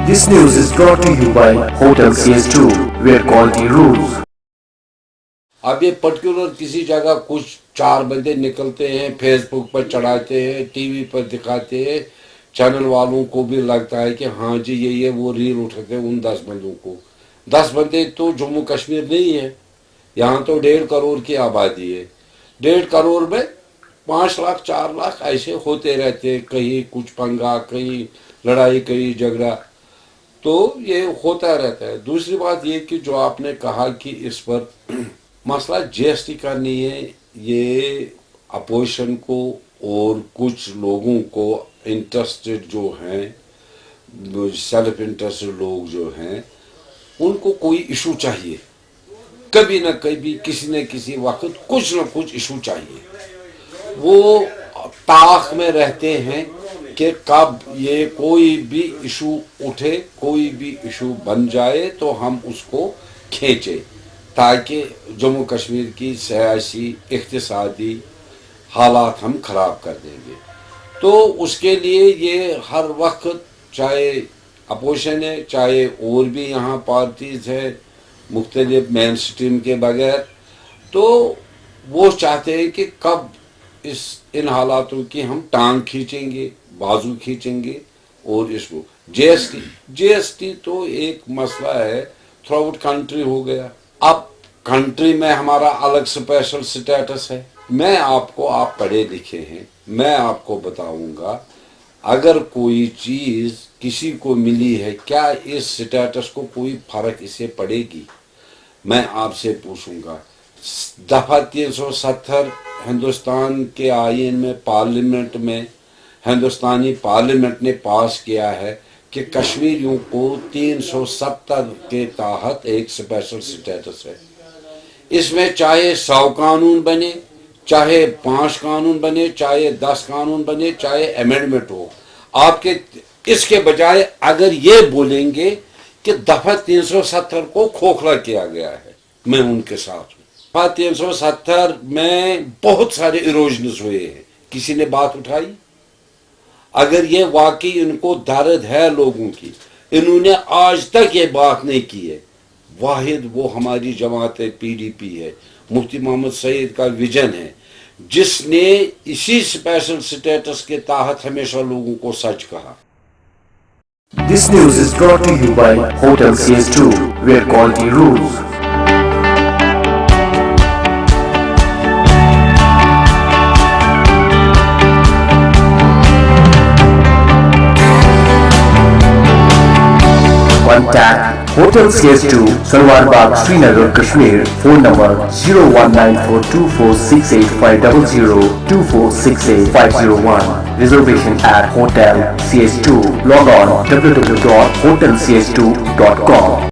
This news is brought to you by Hotel CS2, where quality rules. अब ये particular किसी जगह कुछ 4 बंदे निकलते हैं, फेसबुक पर चढ़ाते हैं, टीवी पर दिखाते हैं, चैनल वालों को भी लगता है कि हाँ जी ये वो रील उठाते हैं उन 10 बंदों को। 10 बंदे तो जम्मू कश्मीर नहीं है, यहाँ तो 1.5 करोड़ की आबादी है। 1.5 करोड़ में 5 लाख 4 लाख ऐसे होते रहते हैं, कहीं कुछ पंगा, कहीं लड़ाई, कहीं झगड़ा, तो ये होता रहता है। दूसरी बात ये कि जो आपने कहा कि इस पर मसला जीएसटी का नहीं है, ये अपोजिशन को और कुछ लोगों को इंटरेस्टेड जो हैं, सेल्फ इंटरेस्टेड लोग जो हैं, उनको कोई इशू चाहिए। कभी ना कभी किसी न किसी वक्त कुछ ना कुछ इशू चाहिए। वो ताक में रहते हैं कि कब ये कोई भी इशू उठे, कोई भी इशू बन जाए तो हम उसको खींचें, ताकि जम्मू कश्मीर की सियासी इक़्तिसादी हालात हम ख़राब कर देंगे। तो उसके लिए ये हर वक्त चाहे अपोजिशन है, चाहे और भी यहाँ पार्टीज़ है मुख्तलिफ मेन स्ट्रीम के बगैर, तो वो चाहते हैं कि कब इन हालातों की हम टांग खींचेंगे, बाजू खींचेंगे। और इसको जीएसटी तो एक मसला है, थ्रू आउट कंट्री हो गया। अब कंट्री में हमारा अलग स्पेशल स्टेटस है। आप पढ़े लिखे हैं, मैं आपको बताऊंगा, अगर कोई चीज किसी को मिली है, क्या इस स्टेटस को कोई फर्क इसे पड़ेगी? मैं आपसे पूछूंगा। दफा 370 हिंदुस्तान के आईन में, पार्लियामेंट में, हिंदुस्तानी पार्लियामेंट ने पास किया है कि कश्मीरियों को 370 के तहत एक स्पेशल स्टेटस है। इसमें चाहे 100 कानून बने, चाहे 5 कानून बने, चाहे 10 कानून बने, चाहे अमेंडमेंट हो, आपके इसके बजाय अगर ये बोलेंगे कि दफा 370 को खोखला किया गया है, मैं उनके साथ हूँ। दफा 370 में बहुत सारे इरोजन्स हुए हैं, किसी ने बात उठाई? अगर ये वाकई इनको दर्द है लोगों की, इन्होंने आज तक ये बात नहीं की है। वाहिद वो हमारी जमात पीडीपी है, मुफ्ती मोहम्मद सईद का विजन है, जिसने इसी स्पेशल स्टेटस के तहत हमेशा लोगों को सच कहा। This news is brought to you by Hotel CS2, where quality rules. Contact Hotel CS2, Salwar Bagh, Srinagar, Kashmir. Phone number 01942468500 2468501. Reservation at Hotel CS2. Log on www.hotelcs2.com.